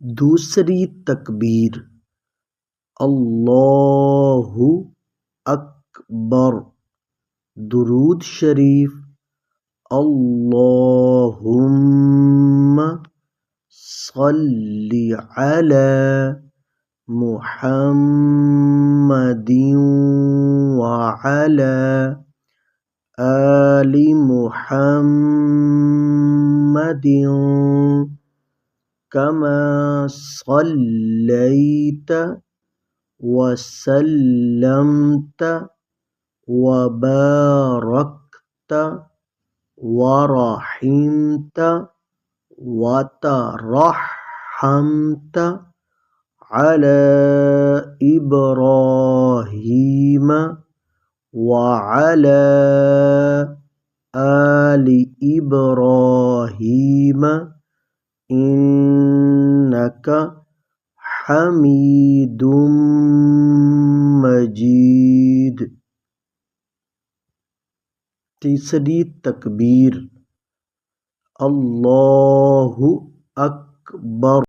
दूसरी तकबीर अल्लाहु अकबर। दुरूद शरीफ अल्लाहुम्मा सल्लि अला मुहम्मदिन व अला आलि मुहम्मदिन कमा सल्लैता व सल्लमता व बारकता व रहिमता व तरहमता अला इब्राहीम व अला आलि इब्राहीम इन्नका हमीदुम मजीद। तीसरी तकबीर अल्लाहु अकबर।